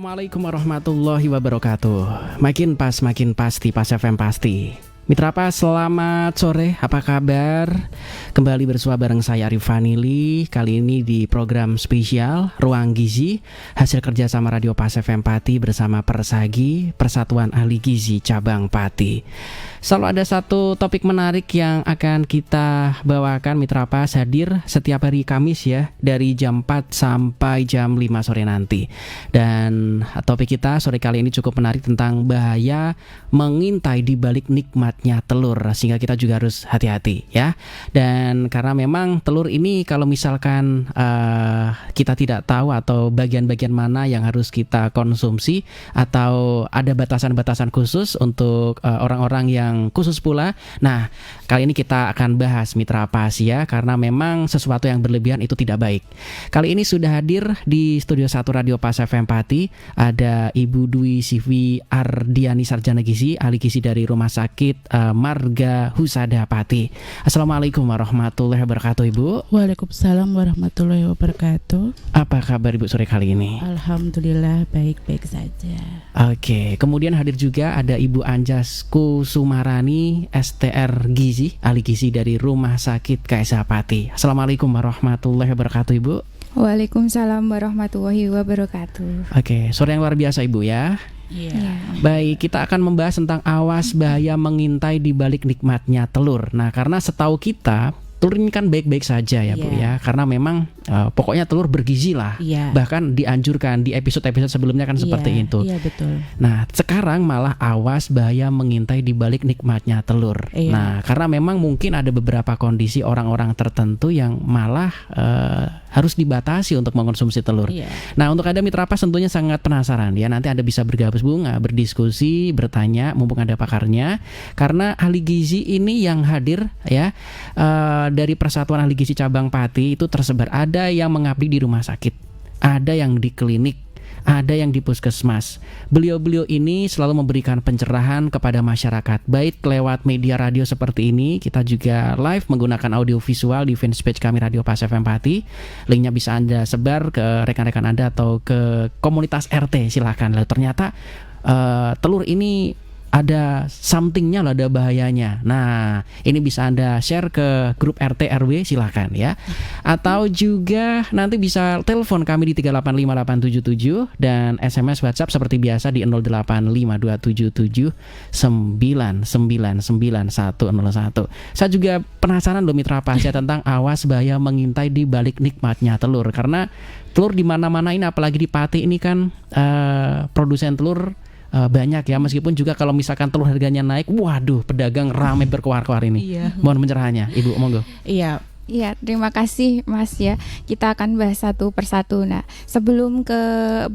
Assalamualaikum warahmatullahi wabarakatuh. Makin pas, makin pasti, Pas FM pasti. Mitra Pas, selamat sore, apa kabar? Kembali bersua bareng saya Arif Vanili. Kali ini di program spesial Ruang Gizi, hasil kerjasama Radio Pas FM Pati bersama Persagi, Persatuan Ahli Gizi Cabang Pati. Selalu ada satu topik menarik yang akan kita bawakan. Mitra Pas hadir setiap hari Kamis ya, dari jam 4 sampai jam 5 sore nanti. Dan topik kita sore kali ini cukup menarik tentang bahaya mengintai di balik nikmatnya telur, sehingga kita juga harus hati-hati ya. Dan karena memang telur ini kalau misalkan kita tidak tahu atau bagian-bagian mana yang harus kita konsumsi, atau ada batasan-batasan khusus untuk orang-orang yang khusus pula. Nah, kali ini kita akan bahas Mitra Pas ya, karena memang sesuatu yang berlebihan itu tidak baik. Kali ini sudah hadir di Studio 1 Radio Pas FM Pati ada Ibu Dwi Sivi Ardiani, Sarjana Gizi, ahli gizi dari Rumah Sakit Marga Husada Pati. Assalamualaikum warahmatullahi wabarakatuh, Ibu. Waalaikumsalam warahmatullahi wabarakatuh. Apa kabar Ibu sore kali ini? Alhamdulillah baik-baik saja. Oke, kemudian hadir juga ada Ibu Anjas Kusumarani, STR Gizi, ahli gizi dari Rumah Sakit KSH Pati. Assalamualaikum warahmatullahi wabarakatuh, Ibu. Waalaikumsalam warahmatullahi wabarakatuh. Oke, sore yang luar biasa Ibu ya. Iya. Baik, kita akan membahas tentang awas bahaya mengintai di balik nikmatnya telur. Nah, karena setahu kita telur ini kan baik-baik saja ya Bu ya, karena memang pokoknya telur bergizi lah. Bahkan dianjurkan di episode-episode sebelumnya kan seperti itu. Iya, betul. Nah, sekarang malah awas bahaya mengintai di balik nikmatnya telur. Nah, karena memang mungkin ada beberapa kondisi orang-orang tertentu yang malah harus dibatasi untuk mengkonsumsi telur. Nah, untuk Anda Mitra Pas tentunya sangat penasaran ya. Nanti Anda bisa bergabung, berdiskusi, bertanya mumpung ada pakarnya. Karena ahli gizi ini yang hadir ya, dari Persatuan Ahli Gizi Cabang Pati itu tersebar. Ada yang mengabdi di rumah sakit, ada yang di klinik, ada yang di puskesmas. Beliau-beliau ini selalu memberikan pencerahan kepada masyarakat, baik lewat media radio seperti ini. Kita juga live menggunakan audio visual di fanpage kami Radio Pas FM Pati. Linknya bisa Anda sebar ke rekan-rekan Anda atau ke komunitas RT, silahkan. Lalu ternyata telur ini ada somethingnya loh, ada bahayanya. Nah, ini bisa Anda share ke grup RT RW, silahkan ya. Atau juga nanti bisa telepon kami di 3858877 dan SMS WhatsApp seperti biasa di 085277999101. Saya juga penasaran loh Mitra Pas ya tentang awas bahaya mengintai di balik nikmatnya telur. Karena telur di mana-mana ini, apalagi di Pati ini kan produsen telur banyak ya, meskipun juga kalau misalkan telur harganya naik, waduh, pedagang ramai berkuar-kuar ini. Mohon pencerahannya, Ibu, monggo. Iya, terima kasih Mas ya. Kita akan bahas satu persatu. Nah, sebelum ke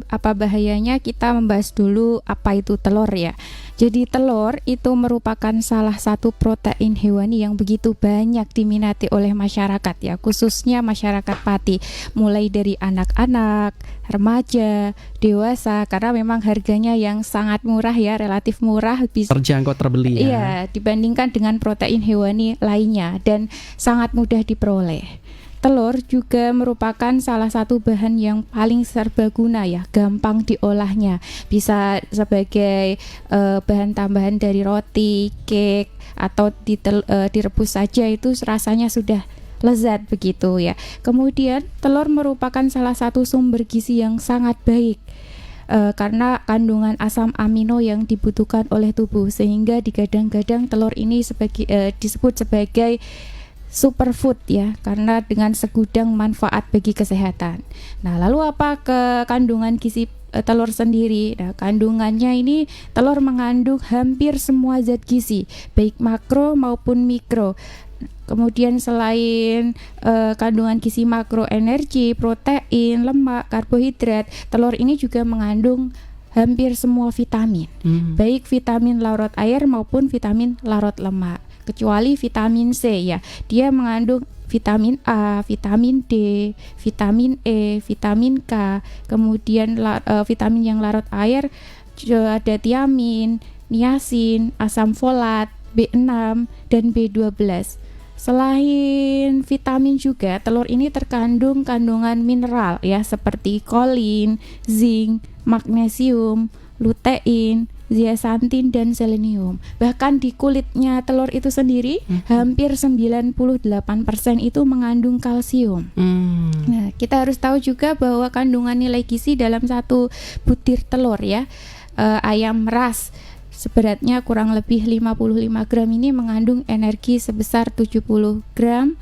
apa bahayanya, kita membahas dulu apa itu telur ya. Jadi telur itu merupakan salah satu protein hewani yang begitu banyak diminati oleh masyarakat ya, khususnya masyarakat Pati, mulai dari anak-anak, remaja, dewasa, karena memang harganya yang sangat murah ya, relatif murah, bisa terjangkau, terbeli ya. Iya, dibandingkan dengan protein hewani lainnya, dan sangat mudah diperoleh. Telur juga merupakan salah satu bahan yang paling serbaguna ya, gampang diolahnya. Bisa sebagai bahan tambahan dari roti, cake, atau direbus saja itu rasanya sudah lezat begitu ya. Kemudian telur merupakan salah satu sumber gizi yang sangat baik karena kandungan asam amino yang dibutuhkan oleh tubuh, sehingga digadang-gadang telur ini disebut sebagai superfood ya, karena dengan segudang manfaat bagi kesehatan. Nah, lalu apa kandungan gizi telur sendiri? Nah, kandungannya ini telur mengandung hampir semua zat gizi, baik makro maupun mikro. Kemudian selain kandungan gizi makro, energi, protein, lemak, karbohidrat, telur ini juga mengandung hampir semua vitamin, baik vitamin larut air maupun vitamin larut lemak. Kecuali vitamin C ya, dia mengandung vitamin A, vitamin D, vitamin E, vitamin K. Kemudian vitamin yang larut air ada tiamin, niacin, asam folat, B6 dan B12. Selain vitamin juga, telur ini terkandung kandungan mineral ya, seperti kolin, zinc, magnesium, lutein, zeaxanthin dan selenium. Bahkan di kulitnya telur itu sendiri hampir 98% itu mengandung kalsium. Nah, kita harus tahu juga bahwa kandungan nilai gizi dalam satu butir telur ya, ayam ras seberatnya kurang lebih 55 gram ini mengandung energi sebesar 70 gram,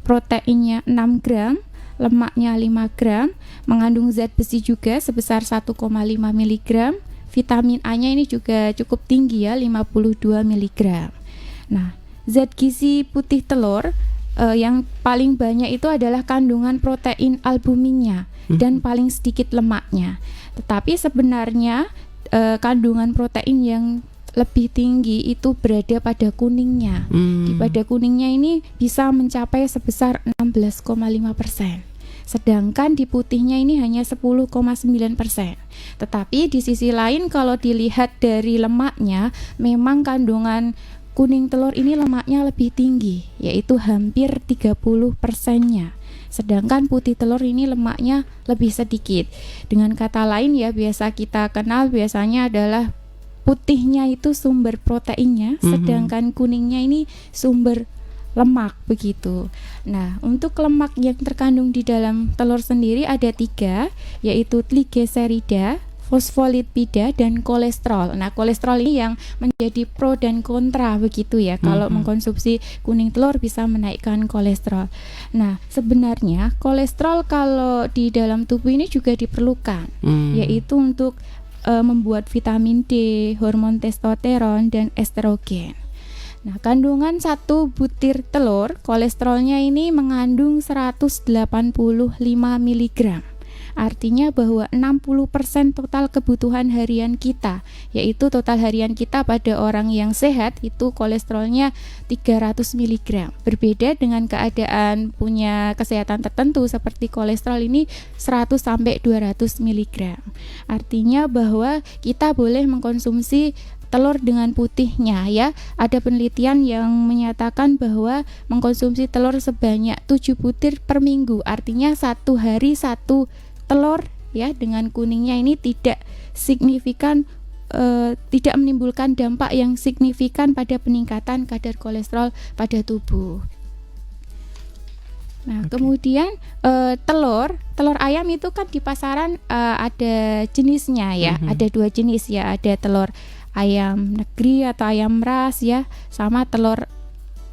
proteinnya 6 gram, lemaknya 5 gram, mengandung zat besi juga sebesar 1,5 mg, vitamin A-nya ini juga cukup tinggi ya, 52 mg. Nah, zat gizi putih telur yang paling banyak itu adalah kandungan protein albuminnya dan paling sedikit lemaknya. Tetapi sebenarnya kandungan protein yang lebih tinggi itu berada pada kuningnya. Di pada kuningnya ini bisa mencapai sebesar 16,5%. Sedangkan di putihnya ini hanya 10,9%. Tetapi di sisi lain kalau dilihat dari lemaknya, memang kandungan kuning telur ini lemaknya lebih tinggi, yaitu hampir 30%-nya. Sedangkan putih telur ini lemaknya lebih sedikit. Dengan kata lain ya, biasa kita kenal biasanya adalah putihnya itu sumber proteinnya, sedangkan kuningnya ini sumber lemak begitu. Nah, untuk lemak yang terkandung di dalam telur sendiri ada 3, yaitu trigliserida, fosfolipida, dan kolesterol. Nah, kolesterol ini yang menjadi pro dan kontra begitu ya. Kalau mengkonsumsi kuning telur bisa menaikkan kolesterol. Nah, sebenarnya kolesterol kalau di dalam tubuh ini juga diperlukan, yaitu untuk membuat vitamin D, hormon testosteron, dan estrogen. Nah, kandungan satu butir telur, kolesterolnya ini mengandung 185 mg. Artinya bahwa 60% total kebutuhan harian kita, yaitu total harian kita pada orang yang sehat itu kolesterolnya 300 mg. Berbeda dengan keadaan punya kesehatan tertentu seperti kolesterol ini 100 sampai 200 mg. Artinya bahwa kita boleh mengkonsumsi telur dengan putihnya ya. Ada penelitian yang menyatakan bahwa mengkonsumsi telur sebanyak 7 butir per minggu, artinya satu hari satu telur ya dengan kuningnya ini tidak signifikan, tidak menimbulkan dampak yang signifikan pada peningkatan kadar kolesterol pada tubuh. Nah, kemudian telur ayam itu kan di pasaran ada jenisnya ya, ada 2 jenis ya, ada telur ayam negeri atau ayam ras ya, sama telur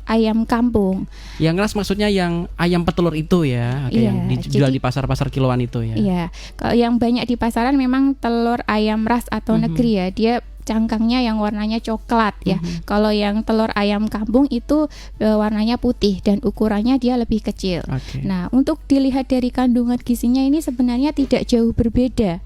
ayam kampung. Yang ras maksudnya yang ayam petelur itu ya, Iya, yang dijual di pasar-pasar kiloan itu ya. Iya, kalau yang banyak di pasaran memang telur ayam ras atau negeri ya, dia cangkangnya yang warnanya coklat ya. Kalau yang telur ayam kampung itu warnanya putih dan ukurannya dia lebih kecil. Nah, untuk dilihat dari kandungan gizinya ini sebenarnya tidak jauh berbeda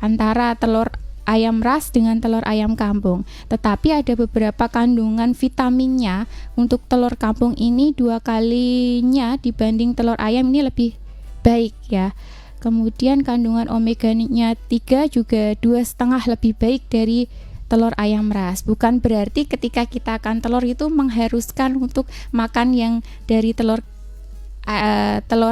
antara telur ayam ras dengan telur ayam kampung, tetapi ada beberapa kandungan vitaminnya untuk telur kampung ini 2 kalinya dibanding telur ayam ini lebih baik ya. Kemudian kandungan omega-nya 3 juga 2,5 lebih baik dari telur ayam ras. Bukan berarti ketika kita akan telur itu mengharuskan untuk makan yang dari telur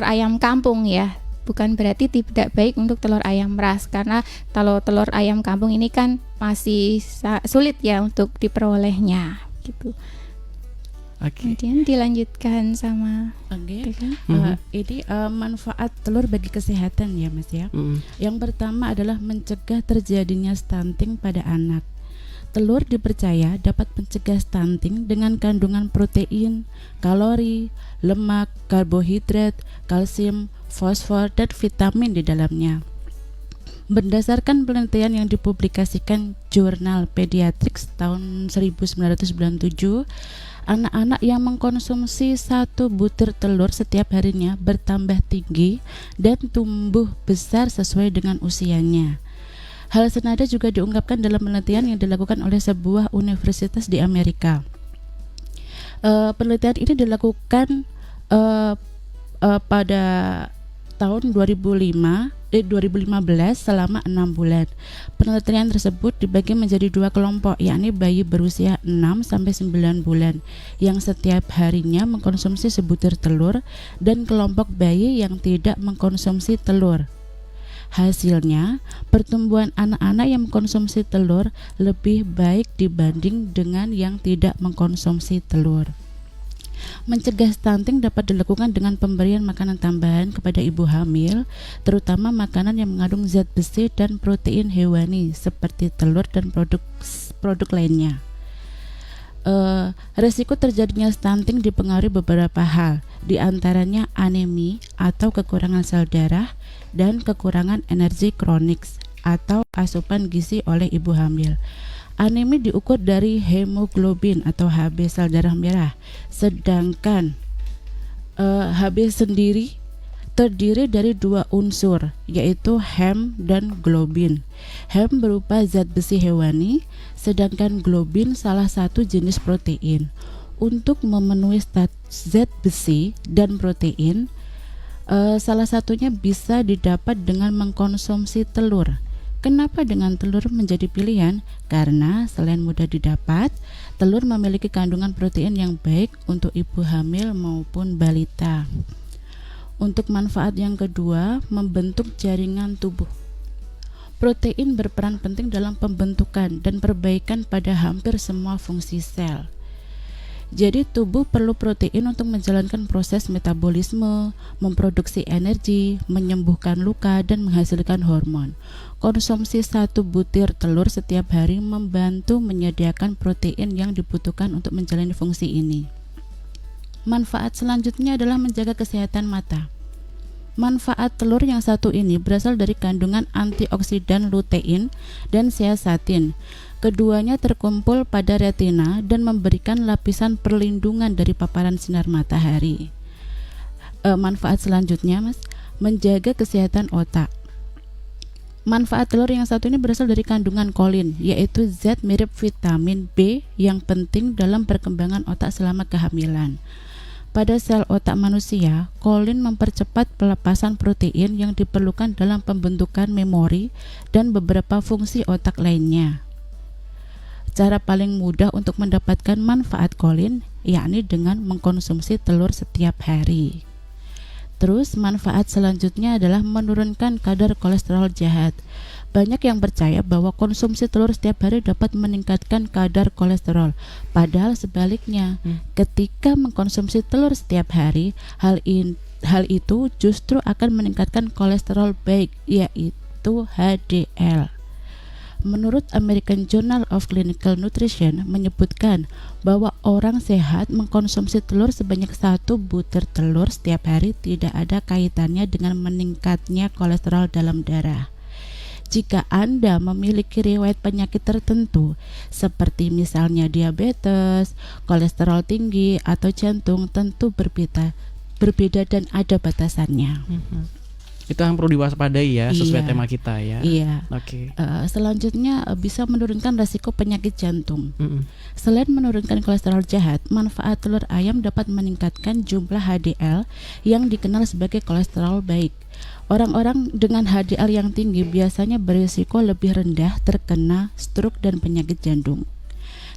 ayam kampung ya. Bukan berarti tidak baik untuk telur ayam ras, karena kalau telur ayam kampung ini kan masih sulit ya untuk diperolehnya gitu. Kemudian dilanjutkan sama ini manfaat telur bagi kesehatan ya Mas ya. Yang pertama adalah mencegah terjadinya stunting pada anak. Telur dipercaya dapat mencegah stunting dengan kandungan protein, kalori, lemak, karbohidrat, kalsium, fosfor, dan vitamin di dalamnya. Berdasarkan penelitian yang dipublikasikan jurnal Pediatrics tahun 1997, anak-anak yang mengkonsumsi 1 butir telur setiap harinya bertambah tinggi dan tumbuh besar sesuai dengan usianya. Hal senada juga diungkapkan dalam penelitian yang dilakukan oleh sebuah universitas di Amerika. Penelitian ini dilakukan pada tahun 2015 selama 6 bulan. Penelitian tersebut dibagi menjadi 2 kelompok, yakni bayi berusia 6 sampai 9 bulan yang setiap harinya mengkonsumsi sebutir telur, dan kelompok bayi yang tidak mengkonsumsi telur. Hasilnya, pertumbuhan anak-anak yang mengkonsumsi telur lebih baik dibanding dengan yang tidak mengkonsumsi telur. Mencegah stunting dapat dilakukan dengan pemberian makanan tambahan kepada ibu hamil, terutama makanan yang mengandung zat besi dan protein hewani seperti telur dan produk lainnya. Resiko terjadinya stunting dipengaruhi beberapa hal, di antaranya anemi atau kekurangan sel darah dan kekurangan energi kronik atau asupan gizi oleh ibu hamil. Anemi diukur dari hemoglobin atau Hb sel darah merah, sedangkan Hb sendiri terdiri dari 2 unsur, yaitu hem dan globin. Hem berupa zat besi hewani, sedangkan globin salah satu jenis protein. Untuk memenuhi zat besi dan protein, salah satunya bisa didapat dengan mengkonsumsi telur. Kenapa dengan telur menjadi pilihan? Karena selain mudah didapat, telur memiliki kandungan protein yang baik untuk ibu hamil maupun balita. Untuk manfaat yang kedua, membentuk jaringan tubuh. Protein berperan penting dalam pembentukan dan perbaikan pada hampir semua fungsi sel. Jadi tubuh perlu protein untuk menjalankan proses metabolisme, memproduksi energi, menyembuhkan luka, dan menghasilkan hormon. Konsumsi 1 butir telur setiap hari membantu menyediakan protein yang dibutuhkan untuk menjalani fungsi ini. Manfaat selanjutnya adalah menjaga kesehatan mata. Manfaat telur yang satu ini berasal dari kandungan antioksidan lutein dan zeaxanthin. Keduanya terkumpul pada retina dan memberikan lapisan perlindungan dari paparan sinar matahari. Manfaat selanjutnya, menjaga kesehatan otak. Manfaat telur yang satu ini berasal dari kandungan kolin, yaitu zat mirip vitamin B yang penting dalam perkembangan otak selama kehamilan. Pada sel otak manusia, kolin mempercepat pelepasan protein yang diperlukan dalam pembentukan memori dan beberapa fungsi otak lainnya. Cara paling mudah untuk mendapatkan manfaat kolin yakni dengan mengkonsumsi telur setiap hari. Terus manfaat selanjutnya adalah menurunkan kadar kolesterol jahat. Banyak yang percaya bahwa konsumsi telur setiap hari dapat meningkatkan kadar kolesterol. Padahal sebaliknya, ketika mengkonsumsi telur setiap hari, hal itu justru akan meningkatkan kolesterol baik, yaitu HDL. Menurut American Journal of Clinical Nutrition menyebutkan bahwa orang sehat mengkonsumsi telur sebanyak 1 butir telur setiap hari tidak ada kaitannya dengan meningkatnya kolesterol dalam darah. Jika Anda memiliki riwayat penyakit tertentu seperti misalnya diabetes, kolesterol tinggi, atau jantung, tentu berbeda dan ada batasannya. Itu yang perlu diwaspadai ya, sesuai tema kita ya. Iya. Oke. Selanjutnya bisa menurunkan risiko penyakit jantung. Selain menurunkan kolesterol jahat, manfaat telur ayam dapat meningkatkan jumlah HDL yang dikenal sebagai kolesterol baik. Orang-orang dengan HDL yang tinggi biasanya berisiko lebih rendah terkena stroke dan penyakit jantung.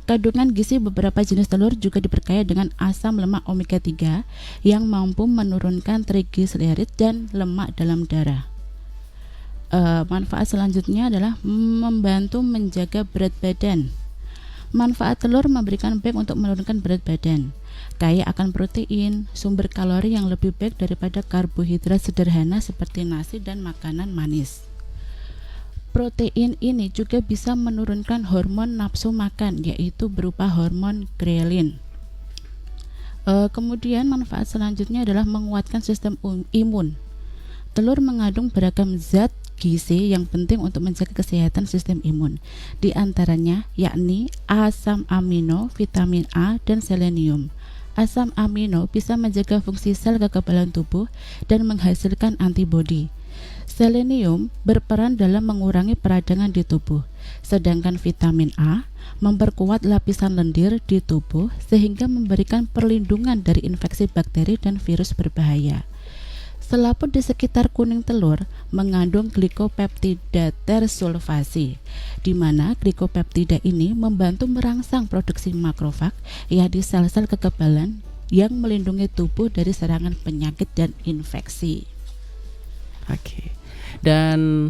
Kandungan gizi beberapa jenis telur juga diperkaya dengan asam lemak omega 3 yang mampu menurunkan trigliserid dan lemak dalam darah. Manfaat selanjutnya adalah membantu menjaga berat badan. Manfaat telur memberikan baik untuk menurunkan berat badan. Kaya akan protein, sumber kalori yang lebih baik daripada karbohidrat sederhana seperti nasi dan makanan manis. Protein ini juga bisa menurunkan hormon nafsu makan, yaitu berupa hormon ghrelin. Kemudian manfaat selanjutnya adalah menguatkan sistem imun. Telur mengandung beragam zat gizi yang penting untuk menjaga kesehatan sistem imun. Di antaranya yakni asam amino, vitamin A, dan selenium. Asam amino bisa menjaga fungsi sel kekebalan tubuh dan menghasilkan antibodi. Selenium berperan dalam mengurangi peradangan di tubuh, sedangkan vitamin A memperkuat lapisan lendir di tubuh sehingga memberikan perlindungan dari infeksi bakteri dan virus berbahaya. Selaput di sekitar kuning telur mengandung glikopeptida tersulfasi, di mana glikopeptida ini membantu merangsang produksi makrofag, yaitu sel-sel kekebalan yang melindungi tubuh dari serangan penyakit dan infeksi. Oke. dan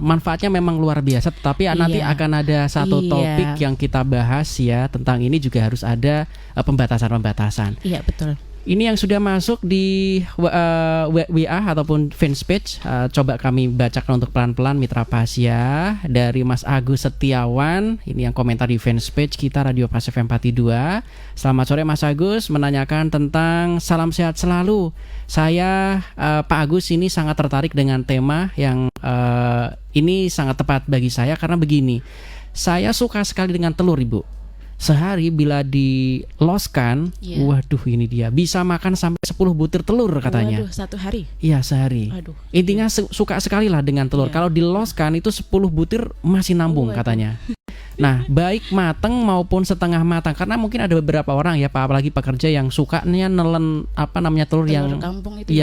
manfaatnya memang luar biasa. Tapi nanti akan ada satu topik yang kita bahas ya tentang ini, juga harus ada pembatasan. Iya, betul. Ini yang sudah masuk di WA ataupun fanpage, coba kami bacakan untuk pelan-pelan. Mitra Pas ya, dari Mas Agus Setiawan, ini yang komentar di fanpage kita Radio Pas FM Pati 2. Selamat sore Mas Agus, menanyakan tentang salam sehat selalu. Saya Pak Agus ini sangat tertarik dengan tema yang ini sangat tepat bagi saya karena begini. Saya suka sekali dengan telur, Ibu. Sehari bila diloskan, waduh ini dia bisa makan sampai 10 butir telur katanya. Waduh, satu hari? Iya, sehari. Aduh. Intinya suka sekali lah dengan telur. Kalau diloskan itu 10 butir masih nambung katanya. Nah, baik matang maupun setengah matang. Karena mungkin ada beberapa orang ya, apalagi pekerja yang sukanya nelen telur yang kampung itu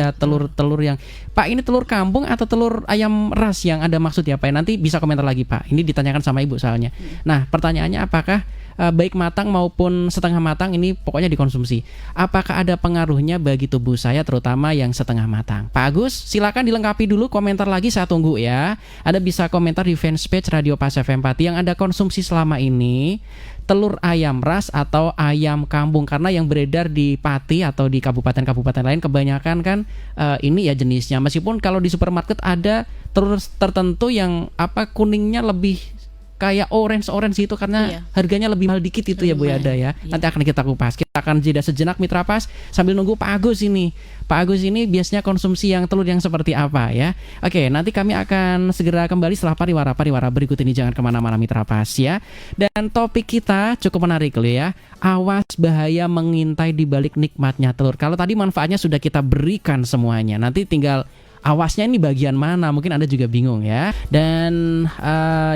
telur yang Pak, ini telur kampung atau telur ayam ras yang Anda maksud ya Pak? Nanti bisa komentar lagi Pak. Ini ditanyakan sama Ibu soalnya. Nah, pertanyaannya apakah baik matang maupun setengah matang ini pokoknya dikonsumsi, apakah ada pengaruhnya bagi tubuh saya terutama yang setengah matang? Pak Agus, silakan dilengkapi dulu, komentar lagi saya tunggu ya. Anda bisa komentar di fanpage Radio Pas FM Pati yang Anda konsumsi selama ini, telur ayam ras atau ayam kampung. Karena yang beredar di Pati atau di kabupaten-kabupaten lain kebanyakan kan ini ya jenisnya. Meskipun kalau di supermarket ada telur tertentu yang kuningnya lebih kayak orange itu karena harganya lebih mahal dikit itu ya Bu ya, ada ya. Nanti akan kita kupas. Kita akan jeda sejenak Mitra Pas sambil nunggu Pak Agus ini. Pak Agus ini biasanya konsumsi yang telur yang seperti apa ya. Oke, nanti kami akan segera kembali setelah pariwara berikut ini. Jangan kemana-mana Mitra Pas ya. Dan topik kita cukup menarik loh ya. Awas bahaya mengintai di balik nikmatnya telur. Kalau tadi manfaatnya sudah kita berikan semuanya, nanti tinggal awasnya ini bagian mana, mungkin Anda juga bingung ya. Dan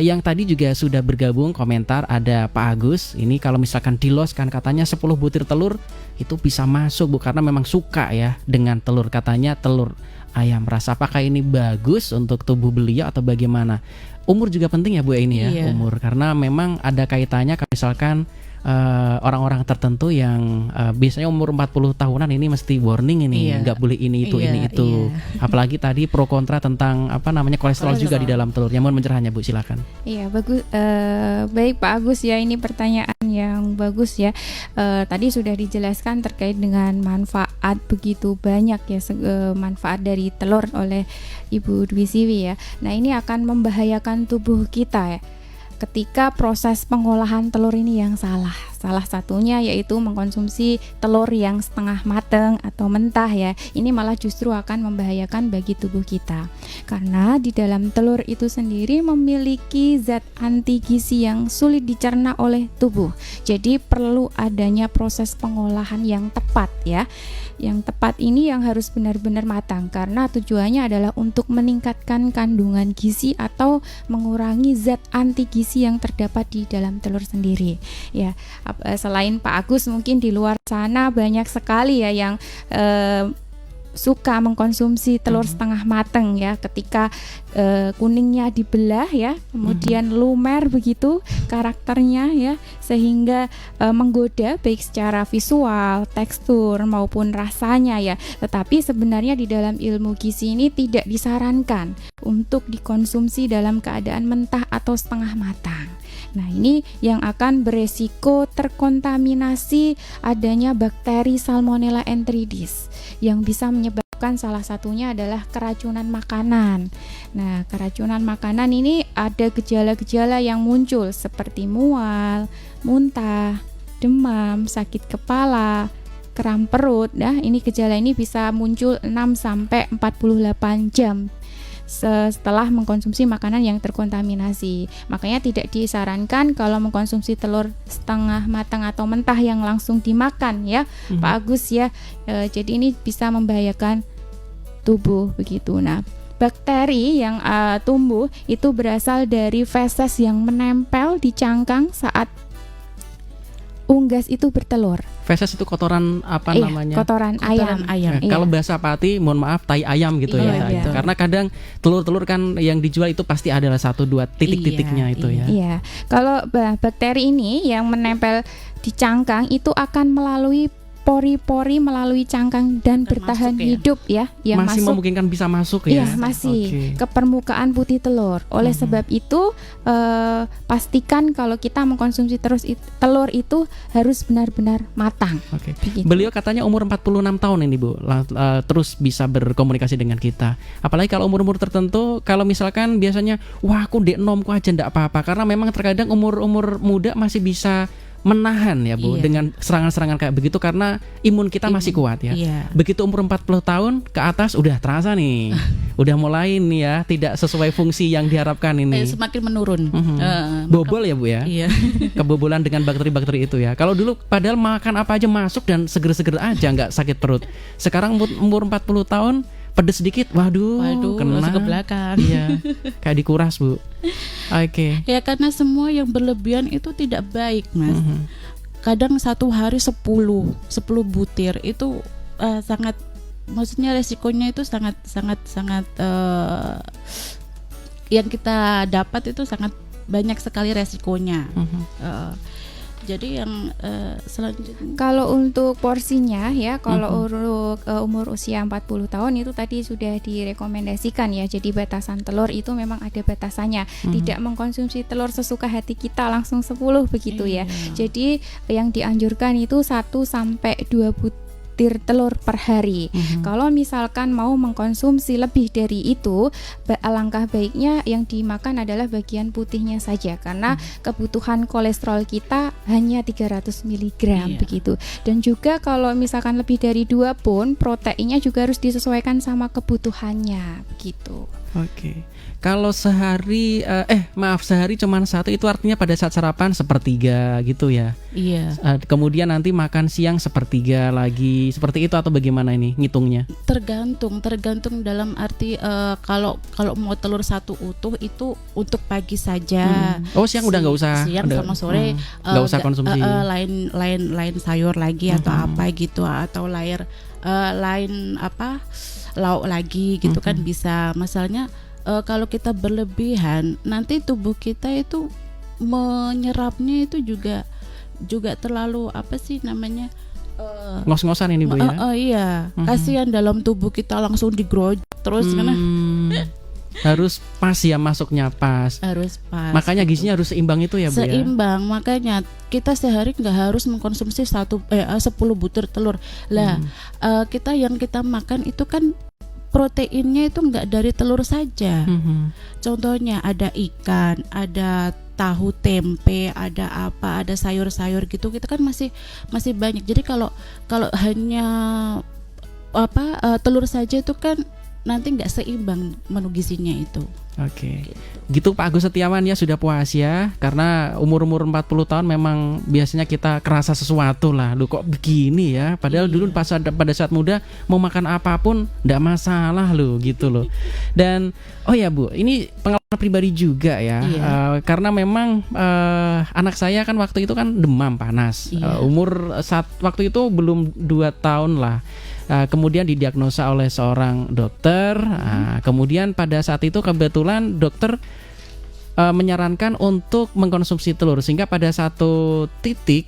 yang tadi juga sudah bergabung komentar ada Pak Agus. Ini kalau misalkan diloskan katanya 10 butir telur itu bisa masuk Bu, karena memang suka ya dengan telur, katanya telur ayam ras. Apakah ini bagus untuk tubuh beliau atau bagaimana? Umur juga penting ya Bu ini ya, umur, karena memang ada kaitannya kalau misalkan orang-orang tertentu yang biasanya umur 40 tahunan ini mesti warning ini, nggak boleh ini itu. Apalagi tadi pro kontra tentang kolesterol juga di dalam telur. Mohon mencerahnya Bu, silakan. Iya, bagus. Baik Pak Agus ya, ini pertanyaan yang bagus ya. Tadi sudah dijelaskan terkait dengan manfaat begitu banyak ya, manfaat dari telur oleh Ibu Dwi Siwi ya. Nah, ini akan membahayakan tubuh kita ya ketika proses pengolahan telur ini yang salah. Salah satunya yaitu mengkonsumsi telur yang setengah matang atau mentah ya. Ini malah justru akan membahayakan bagi tubuh kita. Karena di dalam telur itu sendiri memiliki zat anti gizi yang sulit dicerna oleh tubuh. Jadi perlu adanya proses pengolahan yang tepat ya. Yang tepat ini yang harus benar-benar matang, karena tujuannya adalah untuk meningkatkan kandungan gizi atau mengurangi zat anti gizi yang terdapat di dalam telur sendiri ya. Selain Pak Agus, mungkin di luar sana banyak sekali ya yang suka mengkonsumsi telur setengah matang ya, ketika kuningnya dibelah ya, kemudian lumer begitu karakternya ya, sehingga menggoda baik secara visual, tekstur maupun rasanya ya. Tetapi sebenarnya di dalam ilmu gizi ini tidak disarankan untuk dikonsumsi dalam keadaan mentah atau setengah matang. Nah, ini yang akan beresiko terkontaminasi adanya bakteri Salmonella enteritidis yang bisa menyebabkan salah satunya adalah keracunan makanan. Nah, keracunan makanan ini ada gejala-gejala yang muncul seperti mual, muntah, demam, sakit kepala, kram perut. Nah, ini gejala ini bisa muncul 6 sampai 48 jam setelah mengkonsumsi makanan yang terkontaminasi. Makanya tidak disarankan kalau mengkonsumsi telur setengah matang atau mentah yang langsung dimakan ya, Pak Agus ya. Jadi ini bisa membahayakan tubuh begitu. Nah, bakteri yang tumbuh itu berasal dari feses yang menempel di cangkang saat unggas itu bertelur. Feses itu kotoran namanya? Kotoran ayam. Nah, kalau bahasa Pati, mohon maaf, tai ayam gitu ya. Iya. Karena kadang telur-telur kan yang dijual itu pasti adalah 1-2 titik-titiknya itu ya. Iya. Kalau bakteri ini yang menempel di cangkang itu akan melalui pori-pori melalui cangkang dan bertahan hidup ya, yang masih masuk, memungkinkan bisa masuk ya. Iya, masih ke permukaan putih telur. Oleh sebab itu pastikan kalau kita mengkonsumsi telur itu harus benar-benar matang. Begitu. Beliau katanya umur 46 tahun ini Bu, terus bisa berkomunikasi dengan kita. Apalagi kalau umur-umur tertentu, kalau misalkan biasanya wah aku dek nomku aja ndak apa-apa, karena memang terkadang umur-umur muda masih bisa menahan ya Bu, dengan serangan-serangan kayak begitu karena imun kita masih kuat ya. Begitu umur 40 tahun ke atas udah terasa nih. Udah mulai nih ya tidak sesuai fungsi yang diharapkan ini. Semakin menurun. Bobol ya Bu ya. Iya. Kebobolan dengan bakteri-bakteri itu ya. Kalau dulu padahal makan apa aja masuk dan seger-seger aja nggak sakit perut. Sekarang umur 40 tahun pedes sedikit, waduh kena langsung ke belakang. Iya, kayak dikuras Bu. Ya karena semua yang berlebihan itu tidak baik Mas. Kadang satu hari 10 butir itu sangat, maksudnya resikonya itu sangat yang kita dapat itu sangat banyak sekali resikonya. Jadi yang selanjutnya, kalau untuk porsinya ya, kalau umur usia 40 tahun itu tadi sudah direkomendasikan ya. Jadi batasan telur itu memang ada batasannya. Tidak mengkonsumsi telur sesuka hati kita langsung 10 begitu ya. Jadi yang dianjurkan itu 1 sampai 2 butir telur per hari. Kalau misalkan mau mengkonsumsi lebih dari itu, alangkah baiknya yang dimakan adalah bagian putihnya saja, karena kebutuhan kolesterol kita hanya 300 mg begitu. Dan juga kalau misalkan lebih dari 2 pun, proteinnya juga harus disesuaikan sama kebutuhannya begitu. Kalau sehari sehari cuma 1, itu artinya pada saat sarapan 1/3 gitu ya. Iya. Kemudian nanti makan siang 1/3 lagi, seperti itu atau bagaimana ini ngitungnya? Tergantung dalam arti kalau mau telur 1 utuh itu untuk pagi saja. Oh, siang udah nggak usah. Siang sama sore nggak usah konsumsi. Lain sayur lagi atau apa gitu, atau lain lauk lagi gitu kan bisa. Masalahnya kalau kita berlebihan, nanti tubuh kita itu menyerapnya itu juga terlalu ngos-ngosan ini Bu ya. Iya, kasihan dalam tubuh kita langsung digrojol terus karena harus pas ya masuknya pas. Harus pas. Makanya gizinya harus seimbang itu ya Bu ya. Seimbang, makanya kita sehari nggak harus mengkonsumsi 10 butir telur. Lah, yang kita makan itu kan proteinnya itu nggak dari telur saja. Contohnya ada ikan, ada tahu tempe, ada sayur-sayur gitu. Kita kan masih banyak. Jadi kalau hanya telur saja itu kan nanti nggak seimbang menu gizinya itu. Gitu Pak Agus Setiawan ya, sudah puas ya, karena umur 40 tahun memang biasanya kita kerasa sesuatu lah, lu kok begini ya, padahal dulu pada saat muda mau makan apapun nggak masalah loh gitu loh. Dan oh ya Bu, ini pengalaman pribadi juga ya, karena memang anak saya kan waktu itu kan demam panas, waktu itu belum 2 tahun lah. Kemudian didiagnosa oleh seorang dokter. Kemudian pada saat itu kebetulan dokter menyarankan untuk mengkonsumsi telur, sehingga pada satu titik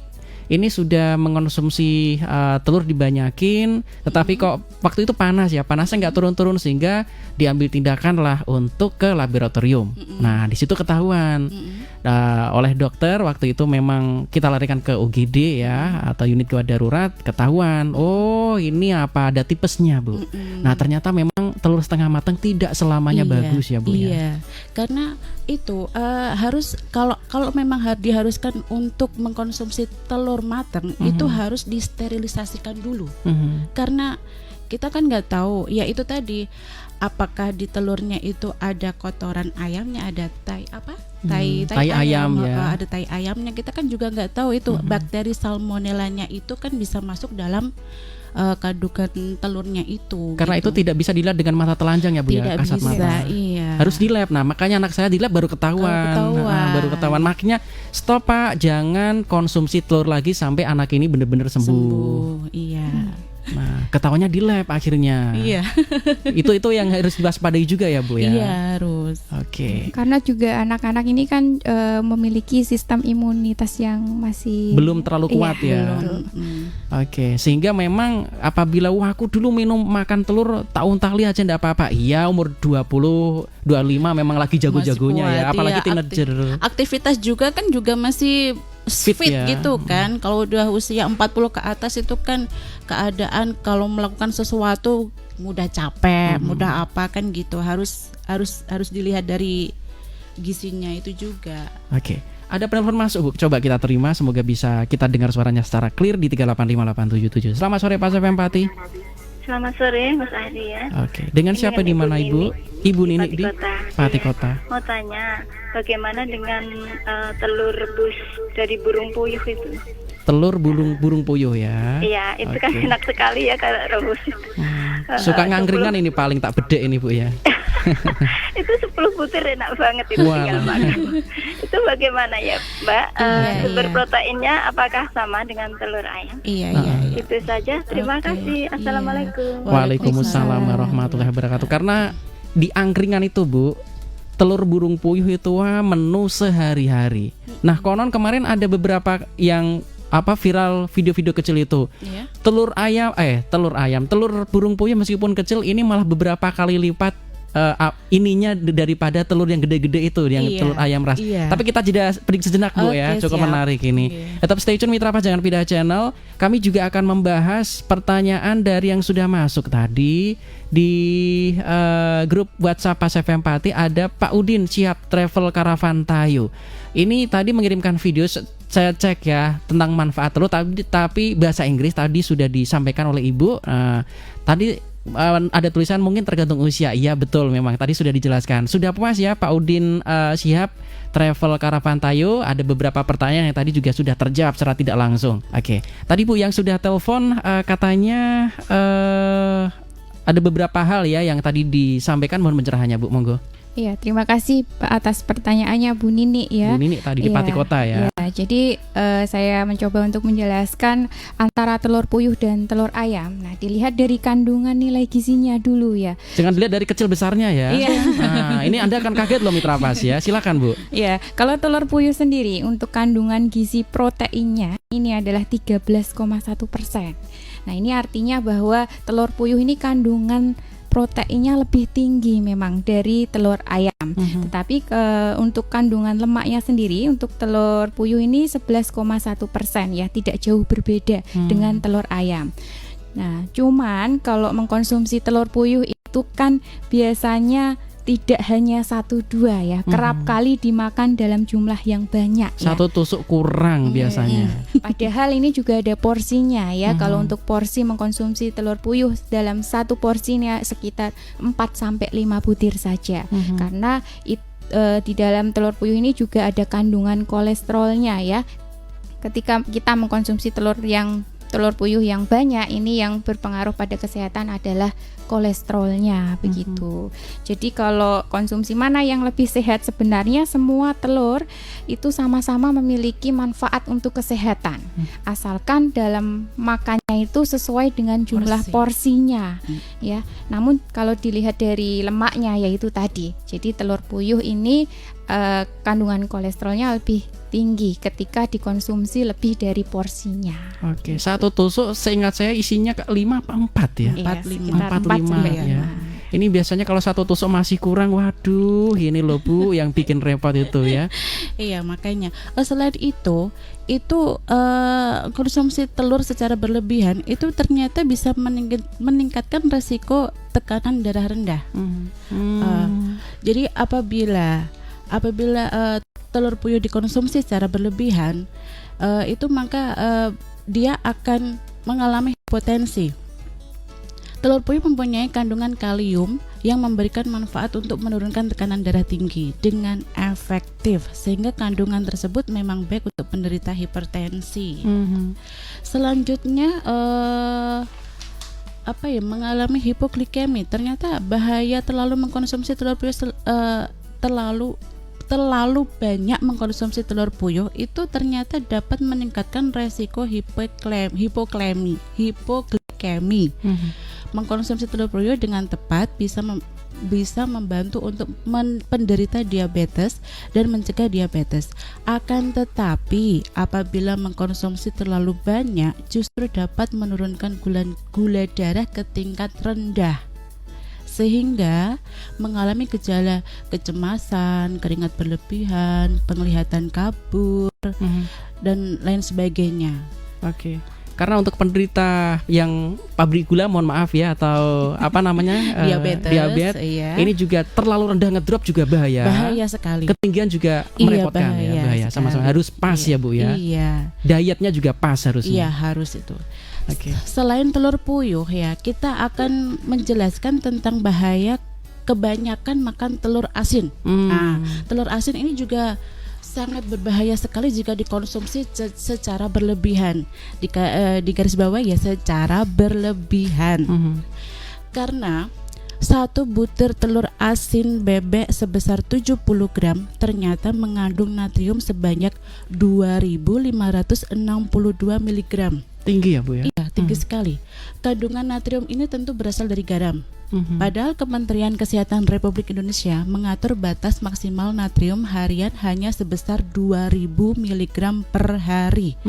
ini sudah mengkonsumsi telur dibanyakin, tetapi kok waktu itu panasnya nggak turun-turun, sehingga diambil tindakan lah untuk ke laboratorium. Nah di situ ketahuan oleh dokter, waktu itu memang kita larikan ke UGD ya, atau unit gawat darurat, ketahuan oh ini ada tipesnya Bu. Nah ternyata memang telur setengah matang tidak selamanya bagus ya Bu ya. Karena itu harus kalau memang diharuskan untuk mengkonsumsi telur matang, itu harus disterilisasikan dulu. Karena kita kan nggak tahu ya, itu tadi apakah di telurnya itu ada kotoran ayamnya, ada tai ayam ya, ada tai ayamnya. Kita kan juga nggak tahu itu bakteri salmonellanya itu kan bisa masuk dalam kandungan telurnya itu. Karena gitu. itu tidak bisa dilihat dengan mata telanjang ya Bu tidak ya, kasat bisa, mata. Harus di lab. Nah makanya anak saya di lab baru ketahuan. Baru ketahuan. Makanya stop Pak, jangan konsumsi telur lagi sampai anak ini benar-benar sembuh. Iya. Nah, ketahuannya di lab akhirnya. Iya. Itu yang harus diwaspadai juga ya Bu ya. Iya, harus. Oke. Karena juga anak-anak ini kan memiliki sistem imunitas yang masih Belum terlalu kuat ya. belum. Oke, sehingga memang apabila wah aku dulu makan telur tahun-tahli aja enggak apa-apa. Iya, umur 20, 25 memang lagi jago-jagonya Masih ya, kuat, apalagi iya, teenager. Aktivitas juga kan juga masih fit ya. gitu kan. Kalau udah usia 40 ke atas itu kan keadaan kalau melakukan sesuatu mudah capek, mudah apa kan gitu. Harus dilihat dari gizinya itu juga. Oke. Ada penelpon masuk Bu, coba kita terima, semoga bisa kita dengar suaranya secara clear di 3858877. Selamat sore Pak Sefem Pati. Selamat sore Mas Ahdi ya. Oke, dengan siapa di mana Ibu? Ibu Nini di Pati Kota. Mau tanya, bagaimana dengan telur rebus dari burung puyuh itu? Telur burung puyuh ya. Iya, itu kan Oke. enak sekali ya kalau rebus. Suka ngangkringan ini paling tak bedek ini Bu ya. Itu 10 butir enak banget itu Wah. tinggal makan. Itu bagaimana ya Mbak? Sumber proteinnya apakah sama dengan telur ayam? Iya, iya. Itu saja. Terima Oke. kasih. Assalamualaikum. Waalaikumsalam warahmatullahi wabarakatuh. Karena di angkringan itu Bu, telur burung puyuh itu menu sehari-hari. Nah, konon kemarin ada beberapa yang viral video-video kecil itu. Iya. Telur burung puyuh meskipun kecil ini malah beberapa kali lipat ininya daripada telur yang gede-gede itu yang Iya, telur ayam ras. iya. Tapi kita jeda break sejenak Bu ya, Oke, cukup siap. menarik ini. Iya. Tetap stay tune Mitra Pas, jangan pindah channel. Kami juga akan membahas pertanyaan dari yang sudah masuk tadi di grup WhatsApp Pas FM Pati. Ada Pak Udin Siap Travel Caravan Tayo. Ini tadi mengirimkan video, saya cek ya tentang manfaat telur, tapi bahasa Inggris tadi sudah disampaikan oleh Ibu. Tadi ada tulisan mungkin tergantung usia. Iya betul, memang tadi sudah dijelaskan. Sudah puas ya Pak Udin Siap Travel Caravan Tayo. Ada beberapa pertanyaan yang tadi juga sudah terjawab secara tidak langsung. Oke, tadi Bu yang sudah telepon katanya ada beberapa hal ya yang tadi disampaikan, mohon pencerahannya Bu, monggo. Iya, terima kasih Pak atas pertanyaannya Bu Nini ya. Bu Nini tadi di Pati Kota ya. Ya, jadi saya mencoba untuk menjelaskan antara telur puyuh dan telur ayam. Nah, dilihat dari kandungan nilai gizinya dulu ya. Jangan dilihat dari kecil besarnya ya. Iya. Nah, ini Anda akan kaget loh Mitra Pas ya. Silakan Bu. Ya, kalau telur puyuh sendiri untuk kandungan gizi proteinnya ini adalah 13,1%. Nah, ini artinya bahwa telur puyuh ini kandungan proteinnya lebih tinggi memang dari telur ayam. Tetapi untuk kandungan lemaknya sendiri untuk telur puyuh ini 11,1% ya, tidak jauh berbeda dengan telur ayam. Nah, cuman kalau mengkonsumsi telur puyuh itu kan biasanya tidak hanya 1-2 ya, kerap kali dimakan dalam jumlah yang banyak ya. Satu tusuk kurang biasanya. Padahal ini juga ada porsinya ya. Kalau untuk porsi mengkonsumsi telur puyuh dalam satu porsinya sekitar 4-5 butir saja. Karena di dalam telur puyuh ini juga ada kandungan kolesterolnya ya. Ketika kita mengkonsumsi telur puyuh yang banyak, ini yang berpengaruh pada kesehatan adalah kolesterolnya begitu. Jadi kalau konsumsi mana yang lebih sehat, sebenarnya semua telur itu sama-sama memiliki manfaat untuk kesehatan. Asalkan dalam makannya itu sesuai dengan jumlah porsinya ya. Namun kalau dilihat dari lemaknya yaitu tadi. Jadi telur puyuh ini kandungan kolesterolnya lebih tinggi ketika dikonsumsi lebih dari porsinya. Oke, satu tusuk seingat saya isinya 5 apa 4 ya? 4-5 ya. Ini biasanya kalau satu tusuk masih kurang, waduh, ini loh Bu yang bikin repot itu ya. Iya, makanya selain itu konsumsi telur secara berlebihan itu ternyata bisa meningkatkan resiko tekanan darah rendah. Jadi apabila telur puyuh dikonsumsi secara berlebihan, itu maka dia akan mengalami hipotensi. Telur puyuh mempunyai kandungan kalium yang memberikan manfaat untuk menurunkan tekanan darah tinggi dengan efektif, sehingga kandungan tersebut memang baik untuk penderita hipertensi. Selanjutnya mengalami hipoglikemi. Ternyata bahaya terlalu mengkonsumsi telur puyuh terlalu banyak mengkonsumsi telur puyuh itu ternyata dapat meningkatkan resiko hipoglikemi glikemi. Mengkonsumsi telur puyuh dengan tepat bisa membantu untuk penderita diabetes dan mencegah diabetes. Akan tetapi apabila mengkonsumsi terlalu banyak justru dapat menurunkan gula darah ke tingkat rendah, sehingga mengalami gejala kecemasan, keringat berlebihan, penglihatan kabur, dan lain sebagainya. Oke. Karena untuk penderita yang pabrik gula, mohon maaf ya, atau apa namanya diabetes, iya. Ini juga terlalu rendah ngedrop juga bahaya. Bahaya sekali. Ketinggian juga merepotkan, bahaya. Sama-sama harus pas ya Bu ya. Iya. Dietnya juga pas harusnya. Iya, harus itu. Oke. Selain telur puyuh ya, kita akan menjelaskan tentang bahaya kebanyakan makan telur asin. Nah, telur asin ini juga sangat berbahaya sekali jika dikonsumsi secara berlebihan. Di garis bawah ya, secara berlebihan. Karena satu butir telur asin bebek sebesar 70 gram ternyata mengandung natrium sebanyak 2.562 mg. Tinggi ya Bu ya? Iya, tinggi sekali. Kandungan natrium ini tentu berasal dari garam. Padahal Kementerian Kesehatan Republik Indonesia mengatur batas maksimal natrium harian hanya sebesar 2000 mg per hari,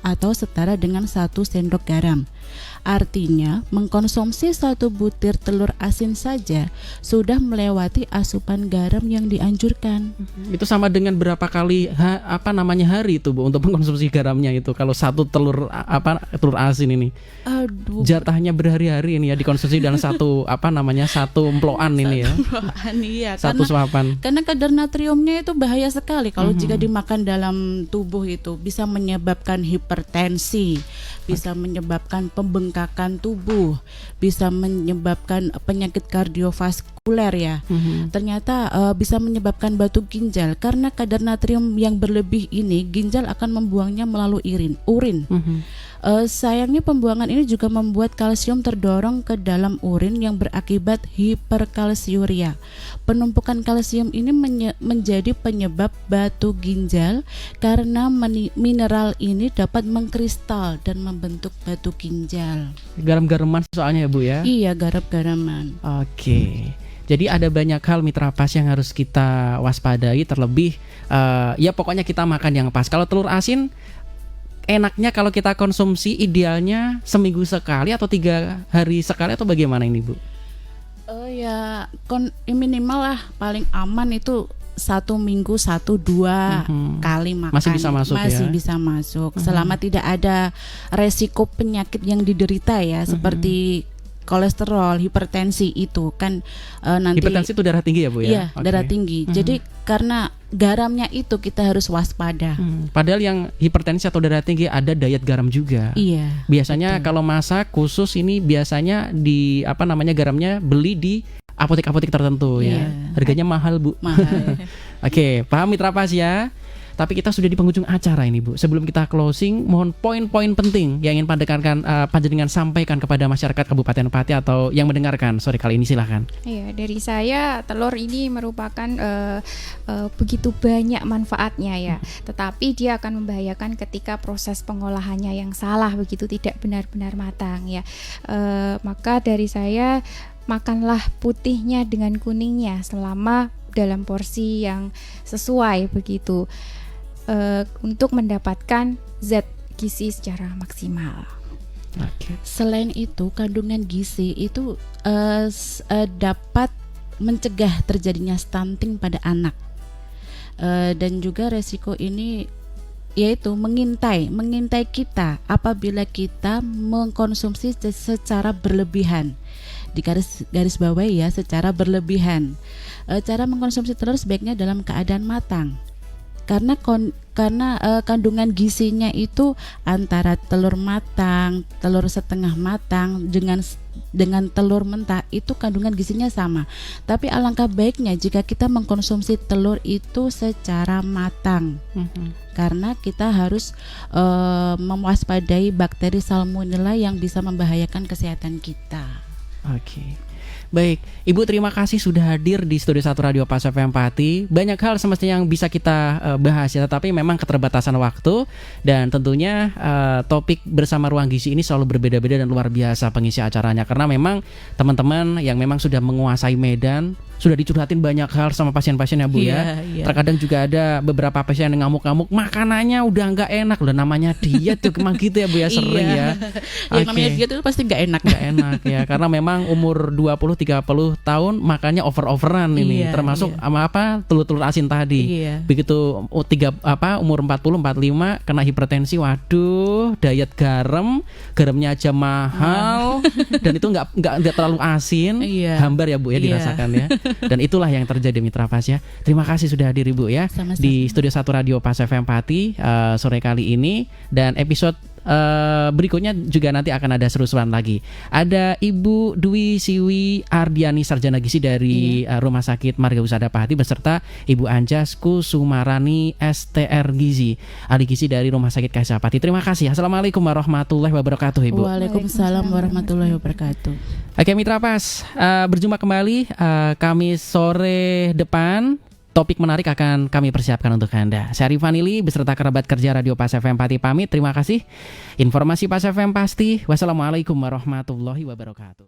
atau setara dengan 1 sendok garam. Artinya, mengkonsumsi satu butir telur asin saja sudah melewati asupan garam yang dianjurkan. Itu sama dengan berapa kali hari itu Bu untuk mengkonsumsi garamnya itu kalau satu telur asin ini. Aduh. Jatahnya berhari-hari ini ya dikonsumsi dalam satu satu emploan ini ya. Iya, satu suapan. Karena kadar natriumnya itu bahaya sekali kalau jika dimakan dalam tubuh, itu bisa menyebabkan hipertensi, bisa menyebabkan pembengkakan tubuh, bisa menyebabkan penyakit kardiovaskuler ya. Ternyata bisa menyebabkan batu ginjal karena kadar natrium yang berlebih ini ginjal akan membuangnya melalui urin. Sayangnya pembuangan ini juga membuat kalsium terdorong ke dalam urin yang berakibat hiperkalsiuria. Penumpukan kalsium ini menjadi penyebab batu ginjal karena mineral ini dapat mengkristal dan membentuk batu ginjal. Garam-garaman soalnya ya Bu ya? Iya, garam-garaman. Oke. Jadi ada banyak hal mitra pas yang harus kita waspadai, terlebih ya pokoknya kita makan yang pas. Kalau telur asin enaknya kalau kita konsumsi idealnya seminggu sekali atau 3 hari sekali atau bagaimana ini Bu? Ya minimal lah, paling aman itu 1 minggu 1-2 kali makan. Masih bisa masuk bisa masuk selama tidak ada resiko penyakit yang diderita ya, seperti kolesterol, hipertensi itu kan nanti. Hipertensi itu darah tinggi ya Bu ya? Iya, darah tinggi. Jadi karena garamnya itu kita harus waspada. Padahal yang hipertensi atau darah tinggi ada diet garam juga. Iya. Biasanya kalau masak khusus ini biasanya garamnya beli di apotek-apotek tertentu ya. Harganya mahal Bu. Mahal. Oke, paham mitra pas ya. Tapi kita sudah di penghujung acara ini Bu. Sebelum kita closing, mohon poin-poin penting yang ingin panjenengan sampaikan kepada masyarakat Kabupaten Pati atau yang mendengarkan sore kali ini, silahkan. Iya, dari saya telur ini merupakan begitu banyak manfaatnya ya. Tetapi dia akan membahayakan ketika proses pengolahannya yang salah, begitu tidak benar-benar matang ya. Maka dari saya, makanlah putihnya dengan kuningnya selama dalam porsi yang sesuai begitu, untuk mendapatkan zat gizi secara maksimal. Selain itu, kandungan gizi itu dapat mencegah terjadinya stunting pada anak, dan juga resiko ini yaitu mengintai kita apabila kita mengkonsumsi secara berlebihan. Di garis bawah ya, secara berlebihan. Cara mengkonsumsi telur sebaiknya dalam keadaan matang. Karena kandungan gizinya itu antara telur matang, telur setengah matang dengan telur mentah itu kandungan gizinya sama. Tapi alangkah baiknya jika kita mengkonsumsi telur itu secara matang. Karena kita harus mewaspadai bakteri salmonella yang bisa membahayakan kesehatan kita. Oke. Baik, Ibu terima kasih sudah hadir di Studio 1 Radio Pas FM Pati. Banyak hal semestinya yang bisa kita bahas ya, tetapi memang keterbatasan waktu. Dan tentunya topik bersama Ruang Gizi ini selalu berbeda-beda dan luar biasa pengisi acaranya. Karena memang teman-teman yang memang sudah menguasai medan, sudah dicurhatin banyak hal sama pasien-pasien ya Bu ya. Terkadang juga ada beberapa pasien yang ngamuk-ngamuk, makanannya udah nggak enak. Udah namanya diet tuh emang gitu ya Bu ya, sering ya. Yang namanya diet itu pasti nggak enak. Nggak enak ya, karena memang umur 20-30 tahun makannya over-overan ini, termasuk sama telur-telur asin tadi. Begitu umur 40-45 kena hipertensi, waduh, diet garamnya aja mahal dan itu nggak terlalu asin, hambar ya Bu ya dirasakan ya. Dan itulah yang terjadi Mitra Pas ya. Terima kasih sudah hadir Ibu ya. Sama-sama. Di Studio 1 Radio Pas FM Pati sore kali ini, dan episode berikutnya juga nanti akan ada seru-seruan lagi. Ada Ibu Dwi Siwi Ardiani Sarjana Gizi dari Rumah Sakit Marga Husada Pati beserta Ibu Anjas Kusumarani STR Gizi, ahli gizi dari Rumah Sakit KSH Pati. Terima kasih. Assalamualaikum warahmatullahi wabarakatuh Ibu. Waalaikumsalam warahmatullahi wabarakatuh. Oke Mitra Pas, berjumpa kembali Kamis sore depan. Topik menarik akan kami persiapkan untuk Anda. Saya Arif Vanili beserta kerabat kerja Radio Pas FM Pati pamit. Terima kasih. Informasi Pas FM pasti. Wassalamualaikum warahmatullahi wabarakatuh.